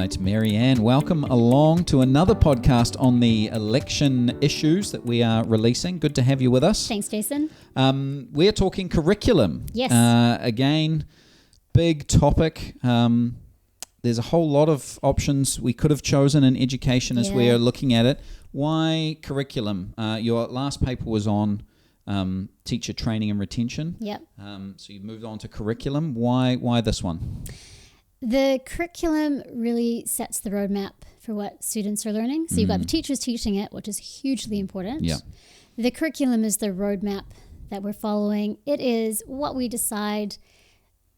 right, Maryanne, welcome along to another podcast on the election issues that we are releasing. Good to have you with us. Thanks, Jason. We're talking curriculum. Yes. Again, big topic. There's a whole lot of options we could have chosen in education as we are looking at it. Why curriculum? Your last paper was on teacher training and retention. Yep. So you've moved on to curriculum. Why this one? The curriculum really sets the roadmap for what students are learning. So you've got the teachers teaching it, which is hugely important. Yeah. The curriculum is the roadmap that we're following. It is what we decide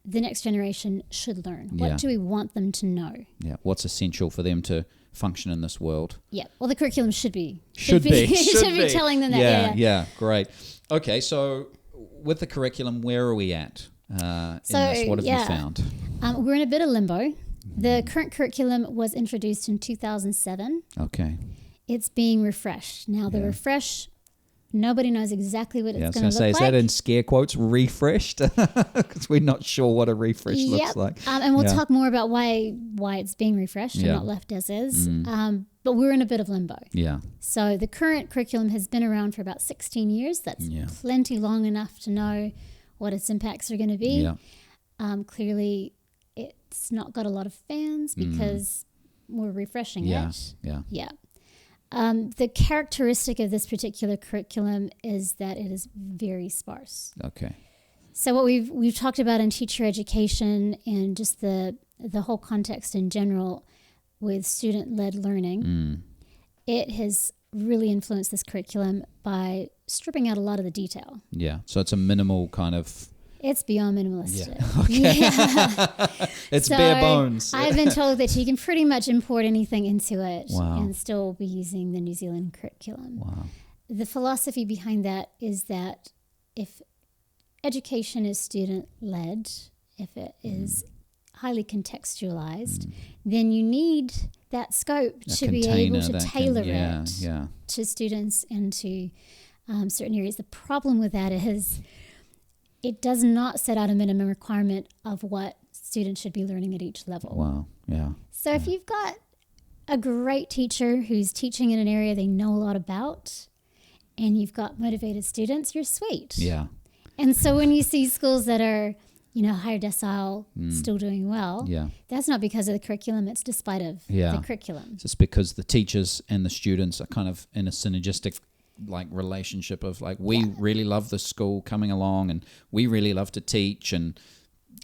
the next generation should learn. What do we want them to know? Yeah. What's essential for them to function in this world? Yeah. Well, the curriculum should be telling them that. Yeah. Great. Okay. So with the curriculum, where are we at? In this? What have you found? We're in a bit of limbo. The current curriculum was introduced in 2007. Okay. It's being refreshed. Now, the refresh, nobody knows exactly what it's going to look like. Is that in scare quotes, refreshed? Because we're not sure what a refresh looks like. And we'll talk more about why it's being refreshed and not left as is. But we're in a bit of limbo. Yeah. So the current curriculum has been around for about 16 years. That's plenty long enough to know what its impacts are going to be. Yeah. Clearly, it's not got a lot of fans because we're refreshing it. Yeah. The characteristic of this particular curriculum is that it is very sparse. Okay. So what we've talked about in teacher education and just the whole context in general with student-led learning, it has really influenced this curriculum by stripping out a lot of the detail. Yeah. So it's a minimal kind of... It's beyond minimalistic. Yeah. Okay. It's bare bones. I've been told that you can pretty much import anything into it and still be using the New Zealand curriculum. Wow. The philosophy behind that is that if education is student-led, if it is highly contextualized, then you need that scope to be able to tailor it to students and to certain areas. The problem with that is it does not set out a minimum requirement of what students should be learning at each level. Wow, yeah. So if you've got a great teacher who's teaching in an area they know a lot about and you've got motivated students, you're sweet. Yeah. And so when you see schools that are, higher decile still doing well, that's not because of the curriculum, it's despite of the curriculum. It's just because the teachers and the students are kind of in a synergistic relationship of we really love the school coming along and we really love to teach and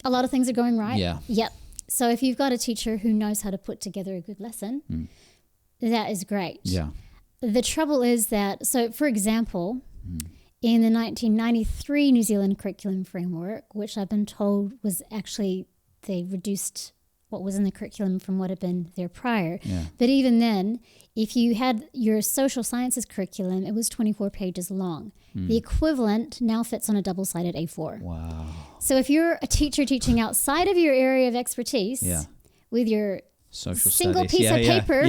a lot of things are going right. Yep. So if you've got a teacher who knows how to put together a good lesson, that is great. The trouble is that, so for example, in the 1993 New Zealand curriculum framework, which I've been told was actually, they reduced what was in the curriculum from what had been there prior. But even then, if you had your social sciences curriculum, it was 24 pages long. The equivalent now fits on a double-sided A4. Wow. So if you're a teacher teaching outside of your area of expertise with your social single studies. piece of paper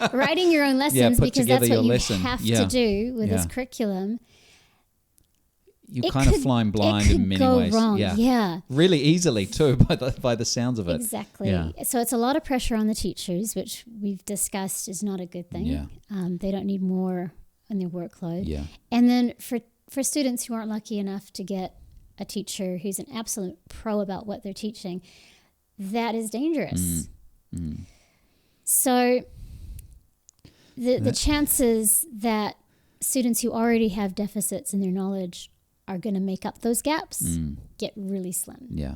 for writing your own lessons, because that's what you have to do with this curriculum, you're kind of flying blind in many ways. Wrong. Yeah. Really easily too, by the sounds of it. Exactly. Yeah. So it's a lot of pressure on the teachers, which we've discussed is not a good thing. Yeah. They don't need more on their workload. Yeah. And then for students who aren't lucky enough to get a teacher who's an absolute pro about what they're teaching, that is dangerous. So the chances that students who already have deficits in their knowledge are going to make up those gaps get really slim. Yeah.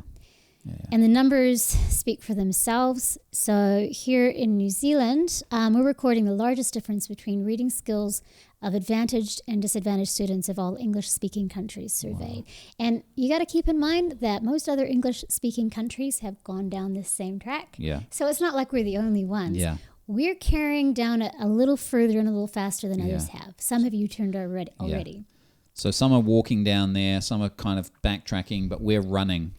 And the numbers speak for themselves. So here in New Zealand, we're recording the largest difference between reading skills of advantaged and disadvantaged students of all English-speaking countries surveyed. Wow. And you got to keep in mind that most other English-speaking countries have gone down this same track. Yeah. So it's not like we're the only ones. Yeah. We're carrying down a little further and a little faster than others have. Some have U-turned already. Yeah. So some are walking down there, some are kind of backtracking, but we're running.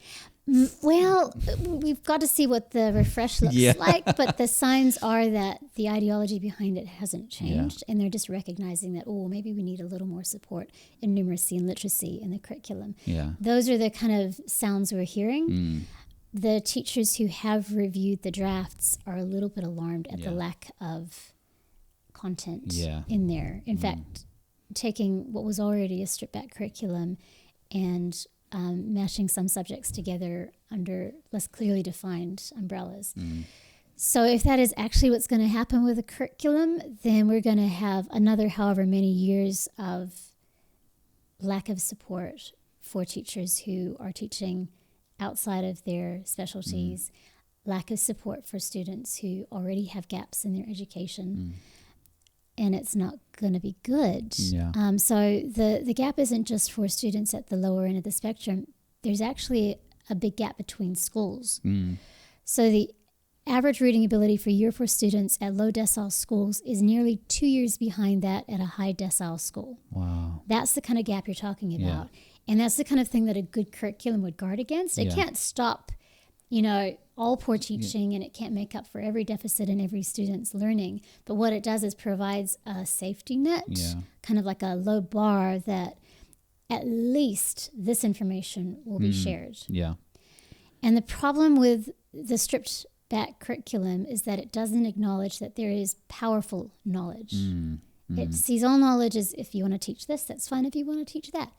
Well, we've got to see what the refresh looks like, but the signs are that the ideology behind it hasn't changed, and they're just recognizing that, maybe we need a little more support in numeracy and literacy in the curriculum. Yeah. Those are the kind of sounds we're hearing. the teachers who have reviewed the drafts are a little bit alarmed at the lack of content in there. In fact, taking what was already a stripped back curriculum and mashing some subjects together under less clearly defined umbrellas. So if that is actually what's going to happen with the curriculum, then we're going to have another however many years of lack of support for teachers who are teaching outside of their specialties, lack of support for students who already have gaps in their education, and it's not going to be good. So the gap isn't just for students at the lower end of the spectrum. There's actually a big gap between schools. So the average reading ability for year 4 students at low decile schools is nearly 2 years behind that at a high decile school. Wow. That's the kind of gap you're talking about. And that's the kind of thing that a good curriculum would guard against. It can't stop, all poor teaching, and it can't make up for every deficit in every student's learning. But what it does is provides a safety net, kind of like a low bar that at least this information will be shared. And the problem with the stripped back curriculum is that it doesn't acknowledge that there is powerful knowledge. It sees all knowledge as, if you want to teach this, that's fine. If you want to teach that,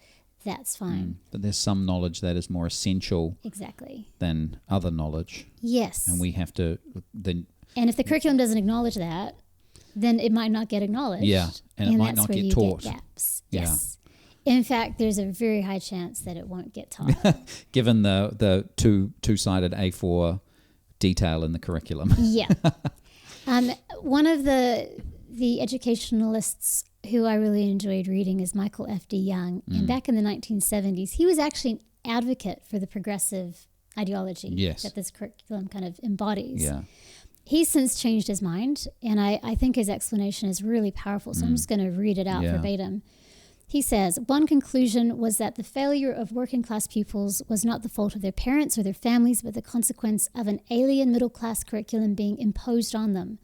that's fine. But there's some knowledge that is more essential than other knowledge. Yes. And we have to then... And if the curriculum doesn't acknowledge that, then it might not get acknowledged. And it might not get taught. Get gaps. Yes. In fact, there's a very high chance that it won't get taught. Given the two-sided A4 detail in the curriculum. One of the educationalists who I really enjoyed reading is Michael F.D. Young. And back in the 1970s, he was actually an advocate for the progressive ideology that this curriculum kind of embodies. He's since changed his mind, and I think his explanation is really powerful. So I'm just going to read it out verbatim. He says, one conclusion was that the failure of working class pupils was not the fault of their parents or their families, but the consequence of an alien middle class curriculum being imposed on them.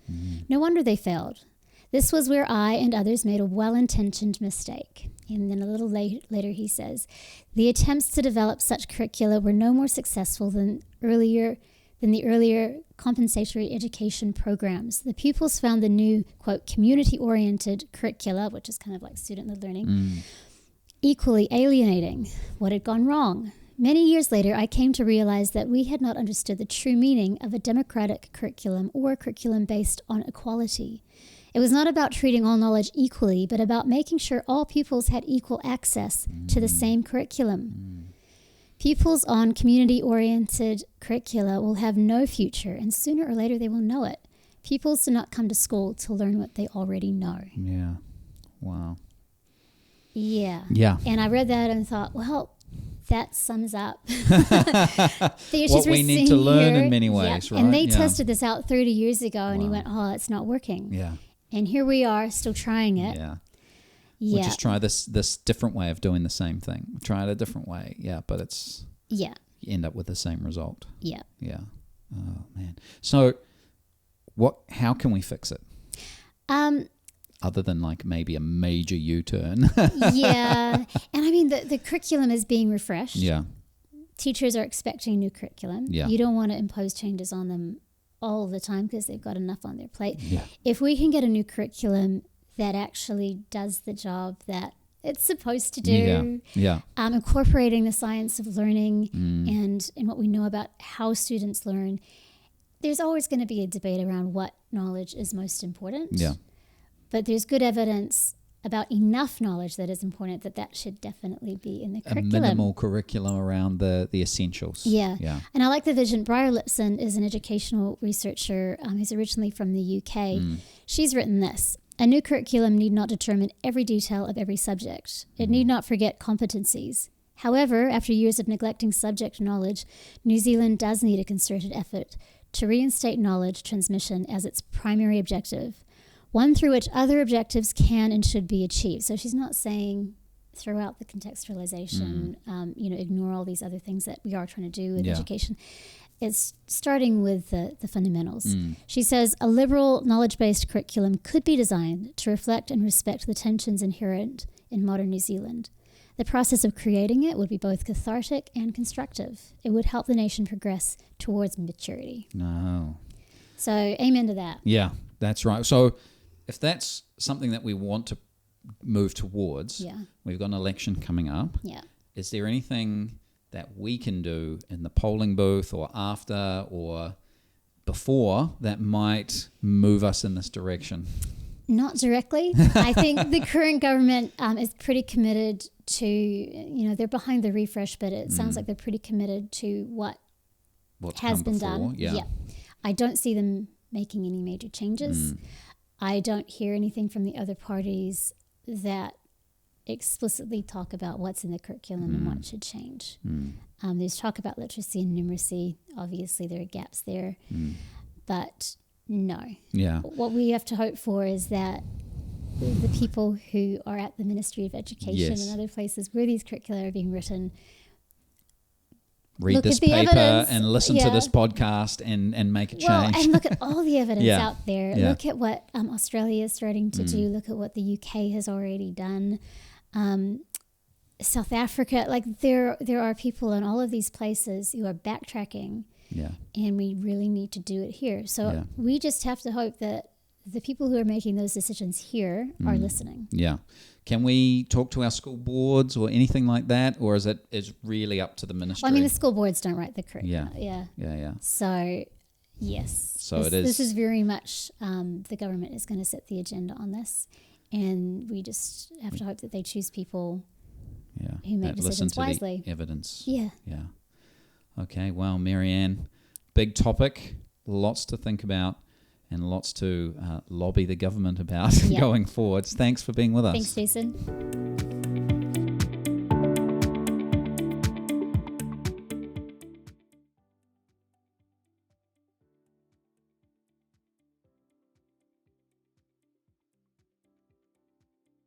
No wonder they failed. This was where I and others made a well-intentioned mistake. And then a little later he says, the attempts to develop such curricula were no more successful than the earlier compensatory education programs. The pupils found the new, quote, community-oriented curricula, which is kind of like student-led learning, equally alienating. What had gone wrong? Many years later, I came to realize that we had not understood the true meaning of a democratic curriculum or a curriculum based on equality. It was not about treating all knowledge equally, but about making sure all pupils had equal access to the same curriculum. Pupils on community-oriented curricula will have no future, and sooner or later they will know it. Pupils do not come to school to learn what they already know. Wow. And I read that and thought, well, that sums up the issues what we need to learn here. in many ways, right? And they tested this out 30 years ago, and he went, oh, it's not working. And here we are, still trying it. We'll just try this different way of doing the same thing. Try it a different way. But it's... You end up with the same result. Oh, man. So how can we fix it? Other than like maybe a major U-turn. And I mean, the curriculum is being refreshed. Teachers are expecting new curriculum. You don't want to impose changes on them all the time because they've got enough on their plate. If we can get a new curriculum that actually does the job that it's supposed to do, incorporating the science of learning and what we know about how students learn, there's always going to be a debate around what knowledge is most important. But there's good evidence about enough knowledge that is important that should definitely be in the curriculum. A minimal curriculum around the essentials. And I like the vision. Briar Lipson is an educational researcher who's originally from the UK. She's written this. A new curriculum need not determine every detail of every subject. It need not forget competencies. However, after years of neglecting subject knowledge, New Zealand does need a concerted effort to reinstate knowledge transmission as its primary objective, one through which other objectives can and should be achieved. So she's not saying throw out the contextualization, ignore all these other things that we are trying to do with education. It's starting with the fundamentals. She says, a liberal knowledge-based curriculum could be designed to reflect and respect the tensions inherent in modern New Zealand. The process of creating it would be both cathartic and constructive. It would help the nation progress towards maturity. No. So amen to that. Yeah, that's right. So if that's something that we want to move towards, we've got an election coming up. Yeah. Is there anything that we can do in the polling booth or after or before that might move us in this direction? Not directly. I think the current government is pretty committed to, they're behind the refresh, but it sounds like they're pretty committed to what's has been done. Yeah. I don't see them making any major changes. I don't hear anything from the other parties that explicitly talk about what's in the curriculum and what should change. There's talk about literacy and numeracy. Obviously, there are gaps there. But no. Yeah. What we have to hope for is that the people who are at the Ministry of Education and other places where these curricula are being written read this paper and listen to this podcast and make a change. Well, and look at all the evidence out there. Yeah. Look at what Australia is starting to do. Look at what the UK has already done. South Africa, like there are people in all of these places who are backtracking. Yeah. And we really need to do it here. So we just have to hope that the people who are making those decisions here are listening. Yeah. Can we talk to our school boards or anything like that? Or is it really up to the ministry? Well, I mean, the school boards don't write the curriculum. Yeah. So, yes. So this is very much the government is going to set the agenda on this. And we just have to hope that they choose people who make decisions wisely. Listen to the evidence. Yeah. Okay, well, Maryanne, big topic, lots to think about and lots to lobby the government about going forwards. Thanks for being with us. Thanks, Jason.